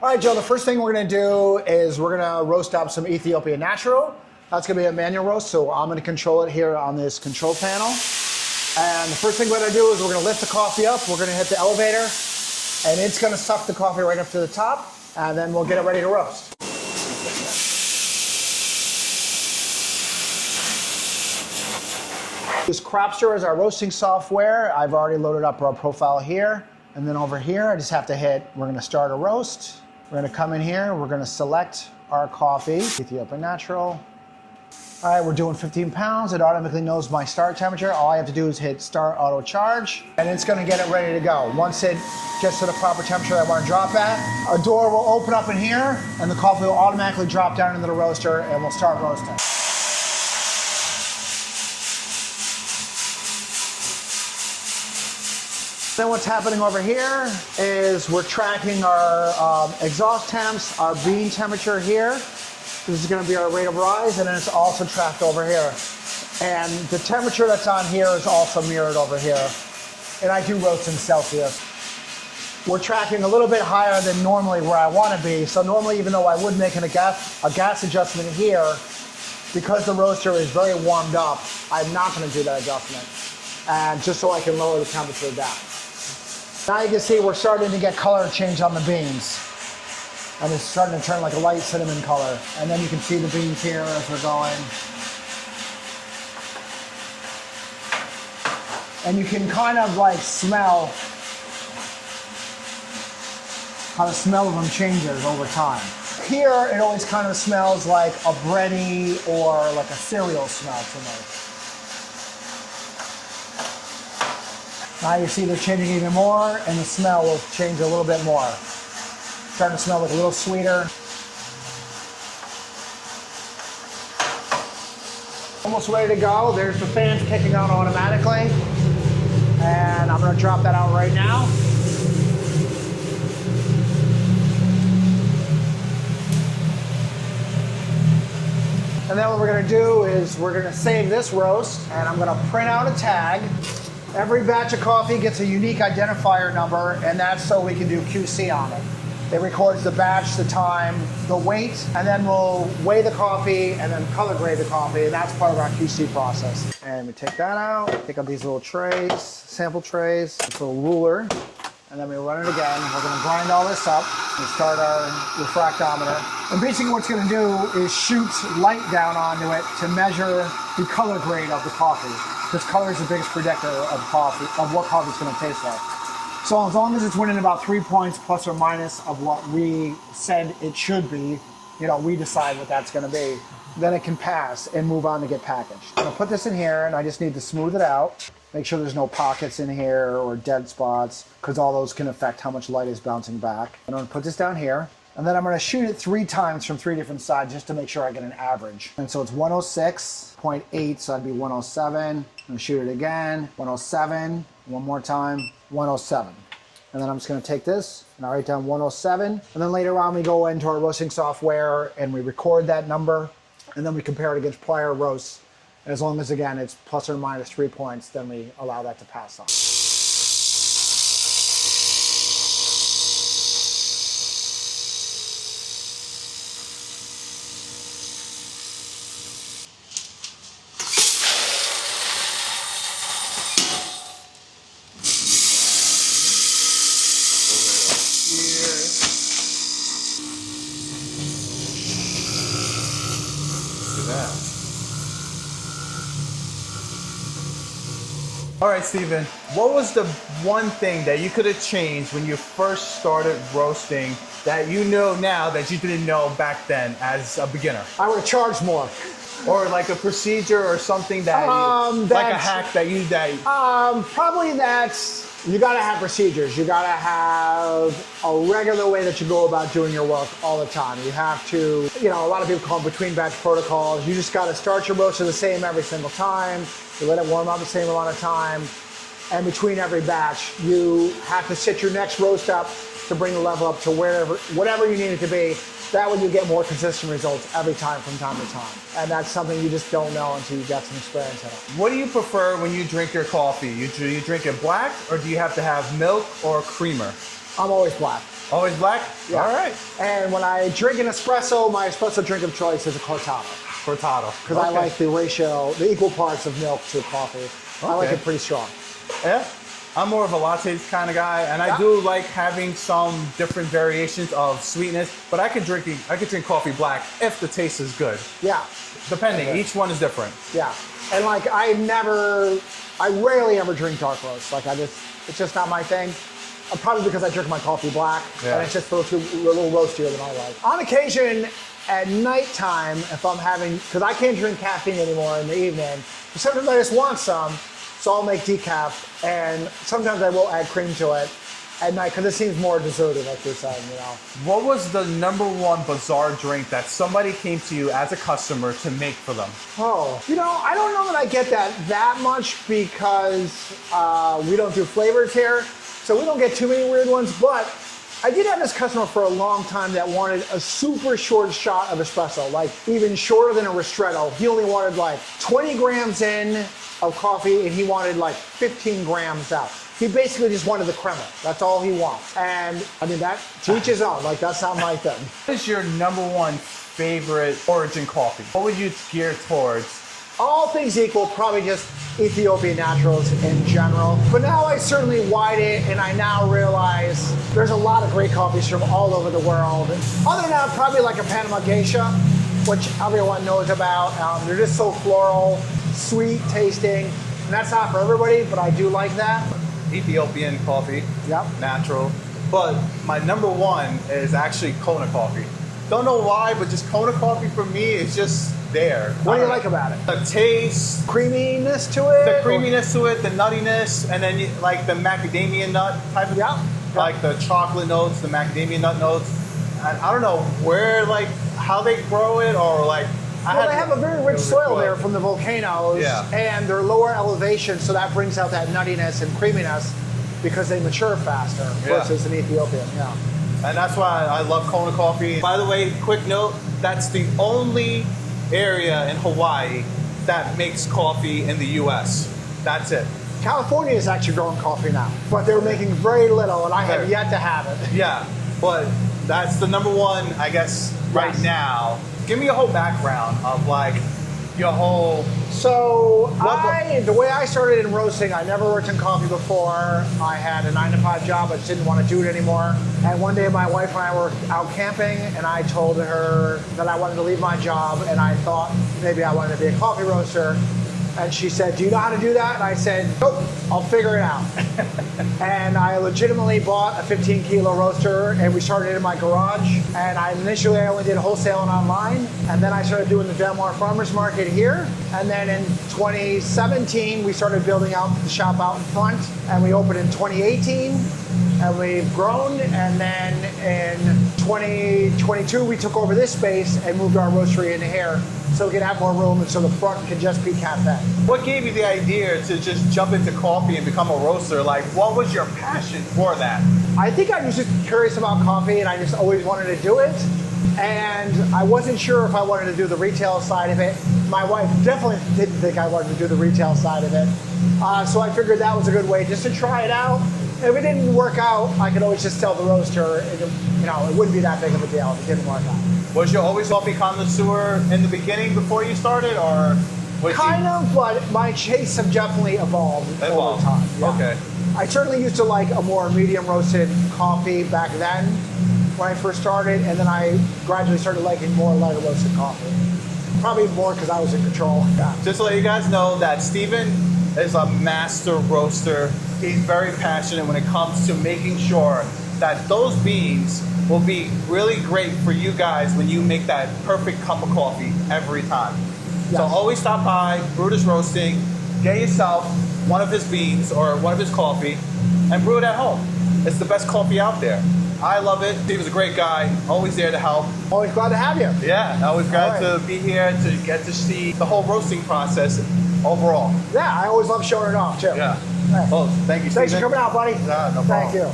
All right, Joe, the first thing we're gonna do is we're gonna roast up some Ethiopian Natural. That's gonna be a manual roast, so I'm gonna control it here on this control panel. And the first thing we're gonna do is we're gonna lift the coffee up, we're gonna hit the elevator, and it's gonna suck the coffee right up to the top, and then we'll get it ready to roast. This Cropster is our roasting software. I've already loaded up our profile here. And then over here, I just have to hit, we're gonna start a roast. We're gonna come in here, we're gonna select our coffee, Ethiopian Natural. All right, we're doing 15 pounds. It automatically knows my start temperature. All I have to do is hit start auto charge, and it's gonna get it ready to go. Once it gets to the proper temperature I wanna drop at, a door will open up in here, and the coffee will automatically drop down into the roaster, and we'll start roasting. Then what's happening over here is we're tracking our exhaust temps, our bean temperature here. This is gonna be our rate of rise, and then it's also tracked over here. And the temperature that's on here is also mirrored over here. And I do roast in Celsius. We're tracking a little bit higher than normally where I wanna be. So normally, even though I would make a gas adjustment here, because the roaster is very warmed up, I'm not gonna do that adjustment. And just so I can lower the temperature down. Now you can see we're starting to get color change on the beans. And it's starting to turn like a light cinnamon color. And then you can see the beans here as we're going. And you can kind of like smell how the smell of them changes over time. Here, it always kind of smells like a bready or like a cereal smell to me. Now you see they're changing even more, and the smell will change a little bit more. Starting to smell like a little sweeter. Almost ready to go. There's the fans kicking on automatically. And I'm gonna drop that out right now. And then what we're gonna do is we're gonna save this roast, and I'm gonna print out a tag. Every batch of coffee gets a unique identifier number, and that's so we can do QC on it. It records the batch, the time, the weight, and then we'll weigh the coffee and then color grade the coffee, and that's part of our QC process. And we take that out, take out these little trays, sample trays, this little ruler, and then we run it again. We're gonna grind all this up and start our refractometer. And basically what it's gonna do is shoot light down onto it to measure the color grade of the coffee. Because color is the biggest predictor of coffee, of what coffee is going to taste like. So as long as it's within about 3 points plus or minus of what we said it should be, you know, we decide what that's going to be. Then it can pass and move on to get packaged. I'm going to put this in here, and I just need to smooth it out. Make sure there's no pockets in here or dead spots, because all those can affect how much light is bouncing back. I'm going to put this down here. And then I'm gonna shoot it 3 times from 3 different sides just to make sure I get an average. And so it's 106.8, so that'd be 107. I'm gonna shoot it again, 107, one more time, 107. And then I'm just gonna take this and I write down 107. And then later on we go into our roasting software and we record that number, and then we compare it against prior roasts. And as long as, again, it's plus or minus 3 points, then we allow that to pass on. All right, Steven, what was the one thing that you could have changed when you first started roasting that you know now that you didn't know back then as a beginner? I would have charged more. Or like a procedure or something that, like a hack that you, probably that's, you gotta have procedures. You gotta have a regular way that you go about doing your work all the time. You have to, you know, a lot of people call them between batch protocols. You just gotta start your roaster the same every single time. You let it warm up the same amount of time. And between every batch, you have to set your next roast up to bring the level up to whatever you need it to be. That way you get more consistent results every time from time to time. And that's something you just don't know until you get some experience in it. What do you prefer when you drink your coffee? You drink it black, or do you have to have milk or creamer? I'm always black. Always black? Yeah. All right. And when I drink an espresso, my espresso drink of choice is a cortado. Cortado. Because I like the ratio, the equal parts of milk to coffee. I like it pretty strong. Yeah. I'm more of a latte kind of guy, and I do like having some different variations of sweetness, but I could drink coffee black if the taste is good. Yeah. Depending, each one is different. Yeah. And like I rarely ever drink dark roast. Like it's just not my thing. Probably because I drink my coffee black, and it's just a little roastier than I like. On occasion, at nighttime, if I'm having, because I can't drink caffeine anymore in the evening, but sometimes I just want some, so I'll make decaf, and sometimes I will add cream to it at night, because it seems more desserty, like you're saying, you know. What was the #1 bizarre drink that somebody came to you as a customer to make for them? Oh, you know, I don't know that I get that much because we don't do flavors here. So we don't get too many weird ones, but I did have this customer for a long time that wanted a super short shot of espresso, like even shorter than a ristretto. He only wanted like 20 grams in of coffee and he wanted like 15 grams out. He basically just wanted the crema. That's all he wants. And I mean, that to each his own, like that's not my thing. What is your #1 favorite origin coffee? What would you gear towards? All things equal, probably just Ethiopian naturals in general. But now I certainly widen it, and I now realize there's a lot of great coffees from all over the world. Other than that, probably like a Panama Geisha, which everyone knows about. They're just so floral, sweet tasting, and that's not for everybody, but I do like that. Ethiopian coffee, natural. But my #1 is actually Kona coffee. Don't know why, but just Kona coffee for me is just there. What do you like about it? The taste, creaminess to it, the creaminess to it, the nuttiness, and then like the macadamia nut type of, like the chocolate notes, the macadamia nut notes. And I don't know where, like how they grow it, or like. Well, they have a very rich soil there from the volcanoes, and they're lower elevation, so that brings out that nuttiness and creaminess because they mature faster versus an Ethiopian. Yeah. And that's why I love Kona coffee. By the way, quick note, that's the only area in Hawaii that makes coffee in the US. That's it. California is actually growing coffee now, but they're making very little, and I have yet to have it. Yeah, but that's the #1, I guess, right now. Give me a whole background of like your whole... So the way I started in roasting, I never worked in coffee before. I had a 9-to-5 job. I just didn't want to do it anymore. And one day my wife and I were out camping, and I told her that I wanted to leave my job, and I thought maybe I wanted to be a coffee roaster. And she said, "Do you know how to do that?" And I said, "Nope, I'll figure it out." And I legitimately bought a 15-kilo roaster, and we started in my garage. And initially I only did wholesale and online, and then I started doing the Del Mar Farmers Market here. And then in 2017, we started building out the shop out in front, and we opened in 2018. And we've grown, and then in 2022 we took over this space and moved our roastery into here so we can have more room and so the front can just be cafe. What gave you the idea to just jump into coffee and become a roaster? Like, what was your passion for that? I think I was just curious about coffee, and I just always wanted to do it. And I wasn't sure if I wanted to do the retail side of it. My wife definitely didn't think I wanted to do the retail side of it. So I figured that was a good way just to try it out. If it didn't work out, I could always just sell the roaster. It wouldn't be that big of a deal if it didn't work out. Was you always coffee connoisseur in the beginning before you started, or? Kind of, but my tastes have definitely evolved over time. Yeah. Okay. I certainly used to like a more medium roasted coffee back then when I first started, and then I gradually started liking more lighter roasted coffee. Probably more because I was in control. Yeah. Just to let you guys know that Steven is a master roaster. He's very passionate when it comes to making sure that those beans will be really great for you guys when you make that perfect cup of coffee every time. Yes. So always stop by Brewtus Roasting, get yourself one of his beans or one of his coffee, and brew it at home. It's the best coffee out there. I love it. He was a great guy, always there to help. Always glad to have you. Yeah, always glad to be here to get to see the whole roasting process overall. Yeah, I always love showing it off too. Yeah. Well, thank you, Steven. Thanks for coming out, buddy. No problem. Thank you.